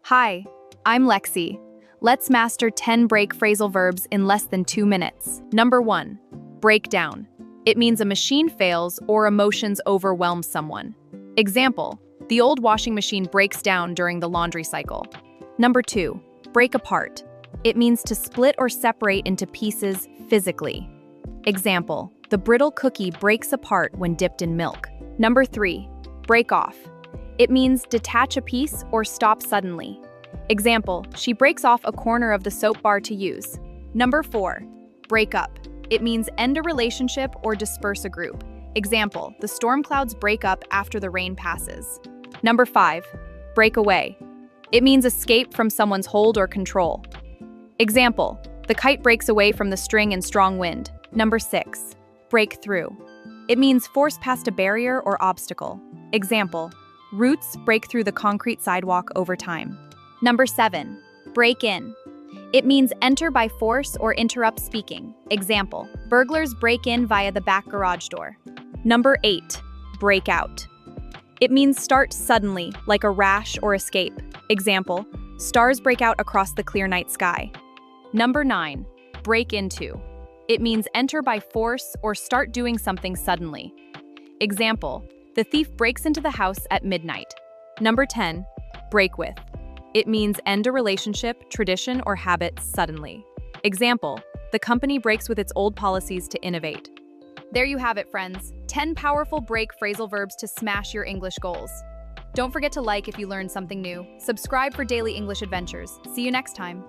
Hi, I'm Lexi. Let's master 10 break phrasal verbs in less than 2 minutes. Number 1, break down. It means a machine fails or emotions overwhelm someone. Example, the old washing machine breaks down during the laundry cycle. Number 2, break apart. It means to split or separate into pieces physically. Example, the brittle cookie breaks apart when dipped in milk. Number 3, break off. It means detach a piece or stop suddenly. Example, she breaks off a corner of the soap bar to use. Number 4, break up. It means end a relationship or disperse a group. Example, the storm clouds break up after the rain passes. Number 5, break away. It means escape from someone's hold or control. Example, the kite breaks away from the string in strong wind. Number 6, break through. It means force past a barrier or obstacle. Example, roots break through the concrete sidewalk over time. Number 7, break in. It means enter by force or interrupt speaking. Example, burglars break in via the back garage door. Number 8, break out. It means start suddenly, like a rash or escape. Example, stars break out across the clear night sky. Number 9, break into. It means enter by force or start doing something suddenly. Example, the thief breaks into the house at midnight. Number 10, break with. It means end a relationship, tradition, or habit suddenly. Example, the company breaks with its old policies to innovate. There you have it, friends. 10 powerful break phrasal verbs to smash your English goals. Don't forget to like if you learned something new. Subscribe for daily English adventures. See you next time.